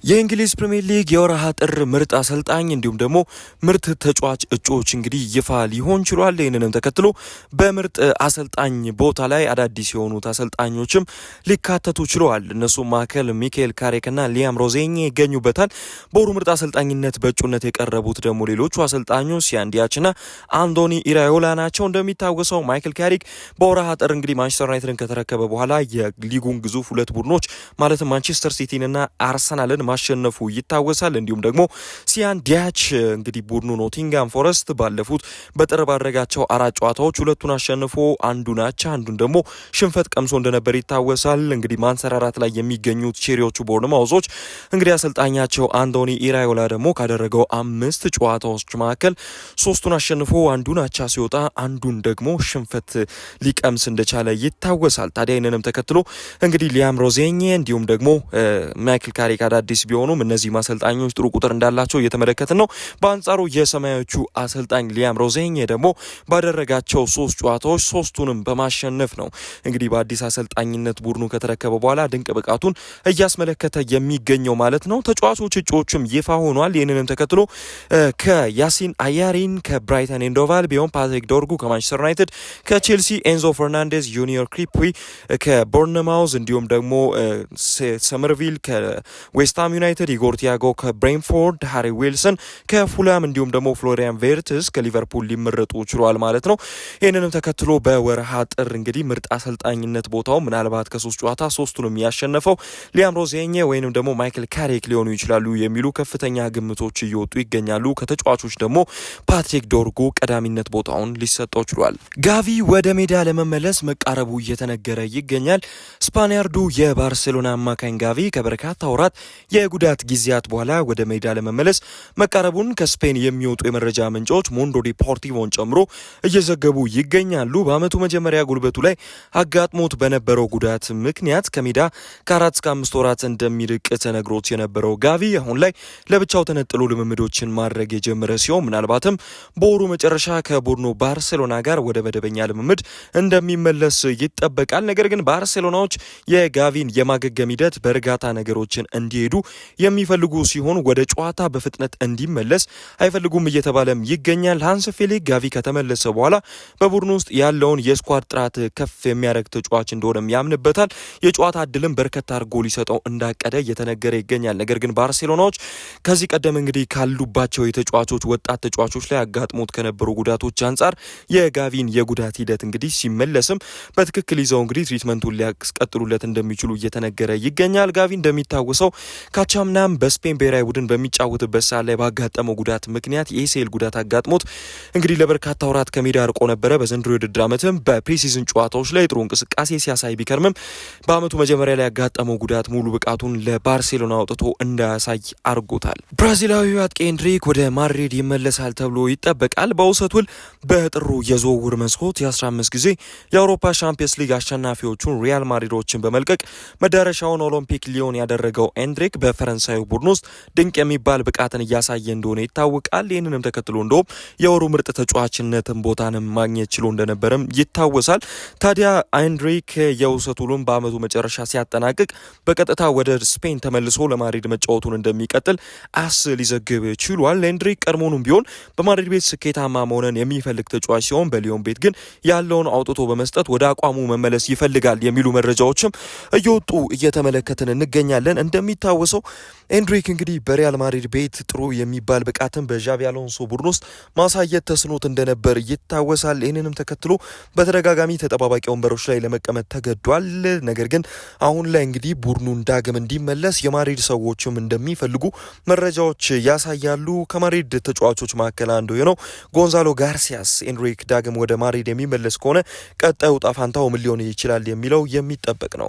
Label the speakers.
Speaker 1: የእንግሊዝ ፕሪሚየር ሊግ የወርሃ ጥር ምርጥ አሰልጣኝ እንዲሁም ደግሞ ምርጥ ተጫዋች እጩዎች እንግዲህ ይፋ ሊሆን ችሏል። ይህንንም ተከትሎ በምርጥ አሰልጣኝ ቦታ ላይ አዳዲስ የሆኑት አሰልጣኞችም ሊካተቱ ችለዋል። እነሱም መካከል ሚካኤል ካሬክና ሊያም ሮዜኜ ይገኙበታል። በወሩ ምርጥ አሰልጣኝነት በእጩነት የቀረቡት ደግሞ ሌሎቹ አሰልጣኞች ሲያንዲያችና አንዶኒ ኢራዮላ ናቸው። እንደሚታወሰው ማይክል ካሪክ በወርሃ ጥር እንግዲህ ማንቸስተር ዩናይትድን ከተረከበ በኋላ የሊጉን ግዙፍ ሁለት ቡድኖች ማለትም ማንቸስተር ሲቲንና አርሰናልን ማሸነፉ ይታወሳል። እንዲሁም ደግሞ ሲያን ዲያች እንግዲህ ቡድኑ ኖቲንጋም ፎረስት ባለፉት በጥር ባደረጋቸው 4 ጨዋታዎች ሁለቱን አሸንፎ አንዱን አቻ አንዱን ደግሞ ሽንፈት ቀምሶ እንደነበር ይታወሳል። እንግዲህ ማንሰራራት ላይ የሚገኙት ቼሪዎቹ ቦርንማውዞች እንግዲህ አሰልጣኛቸው አንዶኒ ኢራዮላ ደግሞ ካደረገው 5 ጨዋታዎች መካከል 3ቱን አሸንፎ አንዱን አቻ ሲወጣ አንዱን ደግሞ ሽንፈት ሊቀምስ እንደቻለ ይታወሳል። ታዲያ ይህንንም ተከትሎ እንግዲህ ሊያም ሮዜኜ እንዲሁም ደግሞ ማይክል ካሪክ አዳዲስ ቢሆኑም እነዚህ አሰልጣኞች ጥሩ ቁጥር እንዳላቸው እየተመለከትን ነው። በአንጻሩ የሰማያዊዎቹ አሰልጣኝ ሊያም ሮዜኜ ደግሞ ባደረጋቸው 3 ጨዋታዎች 3ቱንም በማሸነፍ ነው እንግዲህ በአዲስ አሰልጣኝነት ቡድኑ ከተረከበ በኋላ ድንቅ ብቃቱን እያስመለከተ የሚገኘው ማለት ነው። ተጫዋቾች እጩዎችም ይፋ ሆኗል። ይህንንም ተከትሎ ከያሲን አያሪን ከብራይተን ኤንድ ሆቭ አልቢዮን፣ ፓትሪክ ዶርጉ ከማንቸስተር ዩናይትድ፣ ከቼልሲ ኤንዞ ፈርናንዴዝ ጁኒየር ክሪፕዊ ከቦርንማውዝ እንዲሁም ደግሞ ሰመርቪል ከዌስትሃም ዩናይትድ፣ ኢጎር ቲያጎ ከብሬንፎርድ፣ ሃሪ ዊልሰን ከፉላም እንዲሁም ደግሞ ፍሎሪያን ቬርትስ ከሊቨርፑል ሊመረጡ ችሏል ማለት ነው። ይህንንም ተከትሎ በወርሃ ጥር እንግዲህ ምርጥ አሰልጣኝነት ቦታው ምናልባት ከ3 ጨዋታ 3ቱንም ያሸነፈው ሊያም ሮዜኜ ወይንም ደግሞ ማይክል ካሪክ ሊሆኑ ይችላሉ የሚሉ ከፍተኛ ግምቶች እየወጡ ይገኛሉ። ከተጫዋቾች ደግሞ ፓትሪክ ዶርጉ ቀዳሚነት ቦታውን ሊሰጠው ችሏል። ጋቪ ወደ ሜዳ ለመመለስ መቃረቡ እየተነገረ ይገኛል። ስፓኒያርዱ የባርሴሎና አማካኝ ጋቪ ከበርካታ ወራት የጉዳት ጊዜያት በኋላ ወደ ሜዳ ለመመለስ መቃረቡን ከስፔን የሚወጡ የመረጃ ምንጮች ሞንዶ ዲፖርቲቮን ጨምሮ እየዘገቡ ይገኛሉ። በአመቱ መጀመሪያ ጉልበቱ ላይ አጋጥሞት በነበረው ጉዳት ምክንያት ከሜዳ ከ4 እስከ 5 ወራት እንደሚርቅ ተነግሮት የነበረው ጋቪ አሁን ላይ ለብቻው ተነጥሎ ልምምዶችን ማድረግ የጀመረ ሲሆን ምናልባትም በወሩ መጨረሻ ከቡድኑ ባርሴሎና ጋር ወደ መደበኛ ልምምድ እንደሚመለስ ይጠበቃል። ነገር ግን ባርሴሎናዎች የጋቪን የማገገም ሂደት በእርጋታ ነገሮችን እንዲሄዱ የሚፈልጉ ሲሆን ወደ ጨዋታ በፍጥነት እንዲመለስ አይፈልጉም እየተባለም ይገኛል። ሃንስ ፌሊክ ጋቪ ከተመለሰ በኋላ በቡድኑ ውስጥ ያለውን የስኳድ ጥራት ከፍ የሚያደርግ ተጫዋች እንደሆነም ያምንበታል። የጨዋታ እድልም በርከት አድርጎ ሊሰጠው እንዳቀደ እየተነገረ ይገኛል። ነገር ግን ባርሴሎናዎች ከዚህ ቀደም እንግዲህ ካሉባቸው የተጫዋቾች ወጣት ተጫዋቾች ላይ አጋጥሞት ከነበሩ ጉዳቶች አንጻር የጋቪን የጉዳት ሂደት እንግዲህ ሲመለስም በትክክል ይዘው እንግዲህ ትሪትመንቱን ሊያስቀጥሉለት እንደሚችሉ እየተነገረ ይገኛል። ጋቪ እንደሚታወሰው ካቻምናም በስፔን ብሔራዊ ቡድን በሚጫወትበት ሰዓት ላይ ባጋጠመው ጉዳት ምክንያት የኤሲኤል ጉዳት አጋጥሞት እንግዲህ ለበርካታ ወራት ከሜዳ ርቆ ነበረ። በዘንድሮ የውድድር ዓመትም በፕሪሲዝን ጨዋታዎች ላይ ጥሩ እንቅስቃሴ ሲያሳይ ቢከርምም በአመቱ መጀመሪያ ላይ ያጋጠመው ጉዳት ሙሉ ብቃቱን ለባርሴሎና አውጥቶ እንዳያሳይ አድርጎታል። ብራዚላዊው አጥቂ ኤንድሪክ ወደ ማድሪድ ይመለሳል ተብሎ ይጠበቃል። በውሰት ውል በጥሩ የዝውውር መስኮት የ15 ጊዜ የአውሮፓ ሻምፒየንስ ሊግ አሸናፊዎቹን ሪያል ማድሪዶችን በመልቀቅ መዳረሻውን ኦሎምፒክ ሊዮን ያደረገው ኤንድሪክ በፈረንሳዩ ቡድን ውስጥ ድንቅ የሚባል ብቃትን እያሳየ እንደሆነ ይታወቃል። ይህንንም ተከትሎ እንደውም የወሩ ምርጥ ተጫዋችነትን ቦታንም ማግኘት ችሎ እንደነበረም ይታወሳል። ታዲያ ኤንድሪክ የውሰት ውሉን በአመቱ መጨረሻ ሲያጠናቅቅ በቀጥታ ወደ ስፔን ተመልሶ ለማድሪድ መጫወቱን እንደሚቀጥል አስ ሊዘግብ ችሏል። ኤንድሪክ ቀድሞውንም ቢሆን በማድሪድ ቤት ስኬታማ መሆንን የሚፈልግ ተጫዋች ሲሆን በሊዮን ቤት ግን ያለውን አውጥቶ በመስጠት ወደ አቋሙ መመለስ ይፈልጋል የሚሉ መረጃዎችም እየወጡ እየተመለከትን እንገኛለን። እንደሚታወሰው ኤንድሪክ እንግዲህ በሪያል ማድሪድ ቤት ጥሩ የሚባል ብቃትን በዣቪ አሎንሶ ቡድን ውስጥ ማሳየት ተስኖት እንደነበር ይታወሳል። ይህንንም ተከትሎ በተደጋጋሚ ተጠባባቂ ወንበሮች ላይ ለመቀመጥ ተገዷል። ነገር ግን አሁን ላይ እንግዲህ ቡድኑን ዳግም እንዲመለስ የማድሪድ ሰዎችም እንደሚፈልጉ መረጃዎች ያሳያሉ። ከማድሪድ ተጫዋቾች መካከል አንዱ የሆነው ጎንዛሎ ጋርሲያስ ኤንድሪክ ዳግም ወደ ማድሪድ የሚመለስ ከሆነ ቀጣዩ ዕጣ ፈንታው ምን ሊሆን ይችላል የሚለው የሚጠበቅ ነው።